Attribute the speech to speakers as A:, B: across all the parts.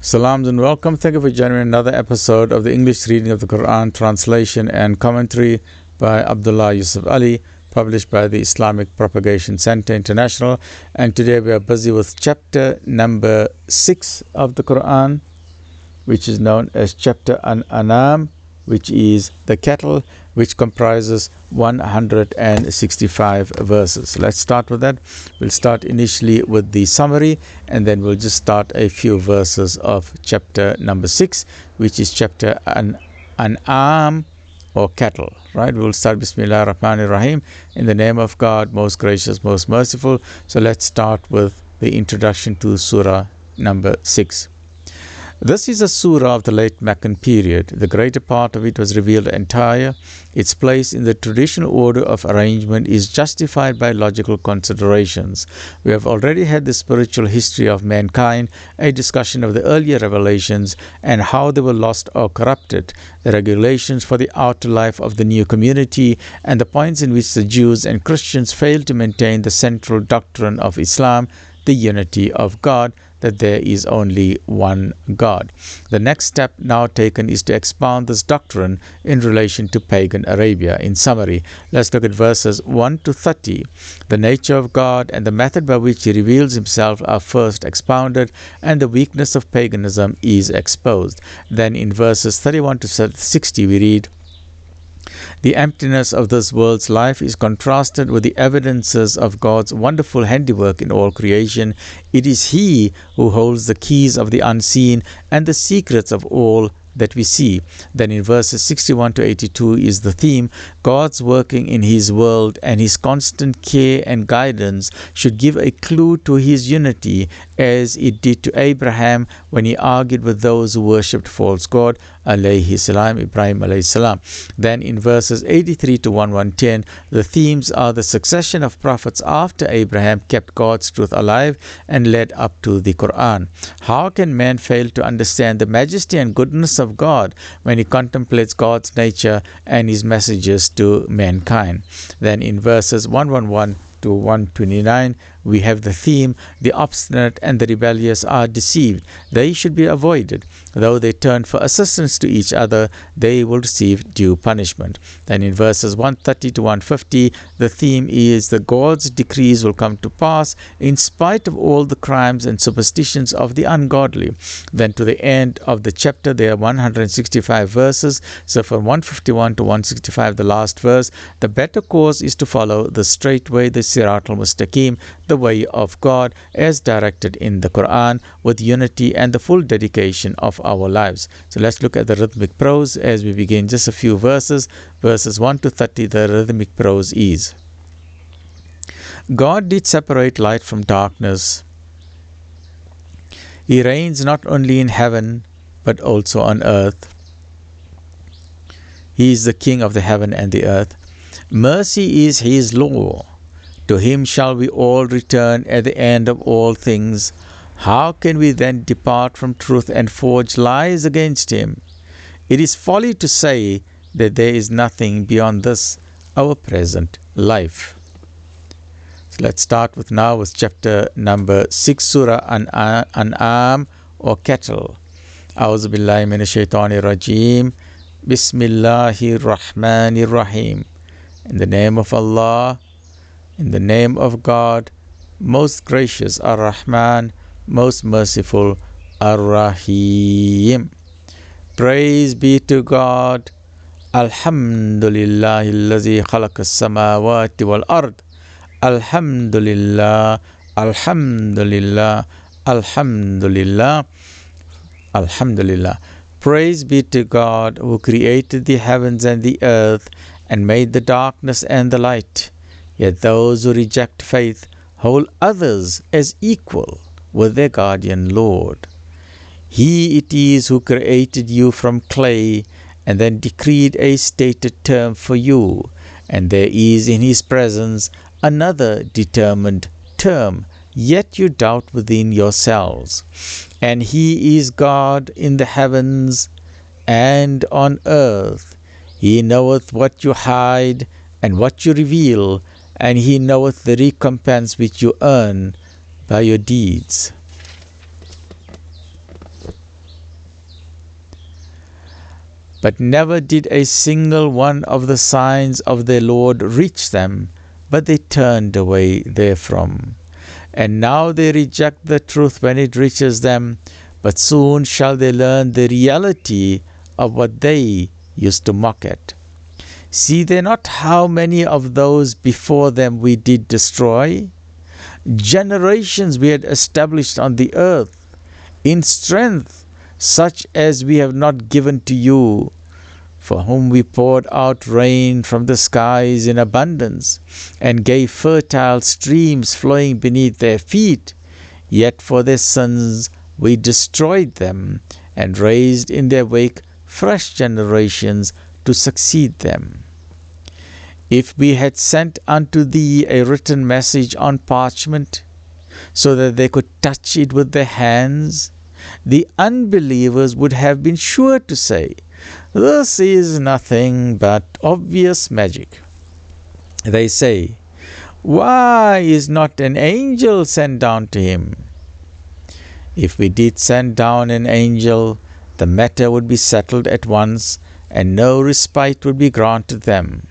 A: Salams and welcome. Thank you for joining another episode of the English reading of the Quran, translation and commentary by Abdullah Yusuf Ali, published by the Islamic Propagation Center International. And today we are busy with chapter number 6 of the Quran, which is known as chapter An-An'am, which is the cattle, which comprises 165 verses. Let's start with that. We'll start initially with the summary, and then we'll just start a few verses of chapter number 6, which is chapter An'am, or cattle. Right? We'll start Bismillah ar-Rahman ar-Rahim, in the name of God, most gracious, most merciful. So let's start with the introduction to surah number 6. This is a surah of the late Meccan period. The greater part of it was revealed entire. Its place in the traditional order of arrangement is justified by logical considerations. We have already had the spiritual history of mankind, a discussion of the earlier revelations and how they were lost or corrupted, the regulations for the outer life of the new community, and the points in which the Jews and Christians failed to maintain the central doctrine of Islam, the unity of God, that there is only one God. The next step now taken is to expound this doctrine in relation to pagan Arabia. In summary, let's look at verses 1 to 30. The nature of God and the method by which He reveals Himself are first expounded, and the weakness of paganism is exposed. Then in verses 31 to 60 we read, the emptiness of this world's life is contrasted with the evidences of God's wonderful handiwork in all creation. It is He who holds the keys of the unseen and the secrets of all that we see. Then in verses 61 to 82 is the theme. God's working in His world and His constant care and guidance should give a clue to His unity, as it did to Abraham when he argued with those who worshipped false God, alayhi salam, Ibrahim alayhi salam. Then in verses 83 to 1110, the themes are the succession of prophets after Abraham kept God's truth alive and led up to the Quran. How can man fail to understand the majesty and goodness of God when he contemplates God's nature and His messages to mankind? Then in verses 111 to 129, we have the theme, the obstinate and the rebellious are deceived. They should be avoided. Though they turn for assistance to each other, they will receive due punishment. Then in verses 130 to 150, the theme is the God's decrees will come to pass in spite of all the crimes and superstitions of the ungodly. Then to the end of the chapter, there are 165 verses. So from 151 to 165, the last verse, the better course is to follow the straight way, the Sirat al-Mustaqim, the way of God as directed in the Quran, with unity and the full dedication of our lives. So let's look at the rhythmic prose as we begin. Just a few verses. Verses 1 to 30, the rhythmic prose is: God did separate light from darkness. He reigns not only in heaven but also on earth. He is the King of the heaven and the earth. Mercy is His law. To Him shall we all return at the end of all things. How can we then depart from truth and forge lies against Him? It is folly to say that there is nothing beyond this, our present life. So let's start with chapter number 6, Surah An'am, or cattle. A'udhu billahi minash shaitanir rajim. Bismillahir Rahmanir Rahim. In the name of Allah, in the name of God, most gracious Ar-Rahman, most merciful Ar-Rahim. Praise be to God. Alhamdulillahi allazi khalaqa as-samawati wal ard. Alhamdulillah, Alhamdulillah, Alhamdulillah, Alhamdulillah. Praise be to God who created the heavens and the earth and made the darkness and the light. Yet those who reject faith hold others as equal with their guardian Lord. He it is who created you from clay and then decreed a stated term for you, and there is in His presence another determined term, yet you doubt within yourselves. And He is God in the heavens and on earth. He knoweth what you hide and what you reveal, and He knoweth the recompense which you earn by your deeds. But never did a single one of the signs of their Lord reach them, but they turned away therefrom. And now they reject the truth when it reaches them, but soon shall they learn the reality of what they used to mock at. See they not how many of those before them we did destroy? Generations we had established on the earth, in strength such as we have not given to you, for whom we poured out rain from the skies in abundance, and gave fertile streams flowing beneath their feet. Yet for their sins we destroyed them, and raised in their wake fresh generations to succeed them. If we had sent unto thee a written message on parchment, so that they could touch it with their hands, the unbelievers would have been sure to say, this is nothing but obvious magic. They say, why is not an angel sent down to him? If we did send down an angel, the matter would be settled at once, and no respite would be granted them.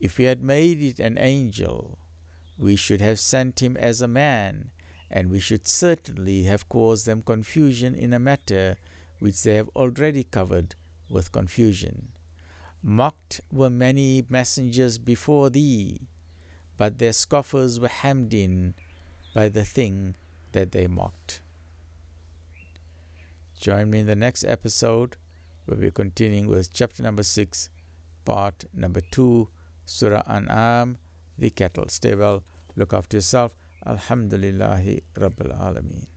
A: If we had made it an angel, we should have sent him as a man, and we should certainly have caused them confusion in a matter which they have already covered with confusion. Mocked were many messengers before thee, but their scoffers were hemmed in by the thing that they mocked. Join me in the next episode, where we're continuing with chapter number 6, part number 2, Surah An'am, the cattle. Stay well, look after yourself. Alhamdulillahi Rabbil Alameen.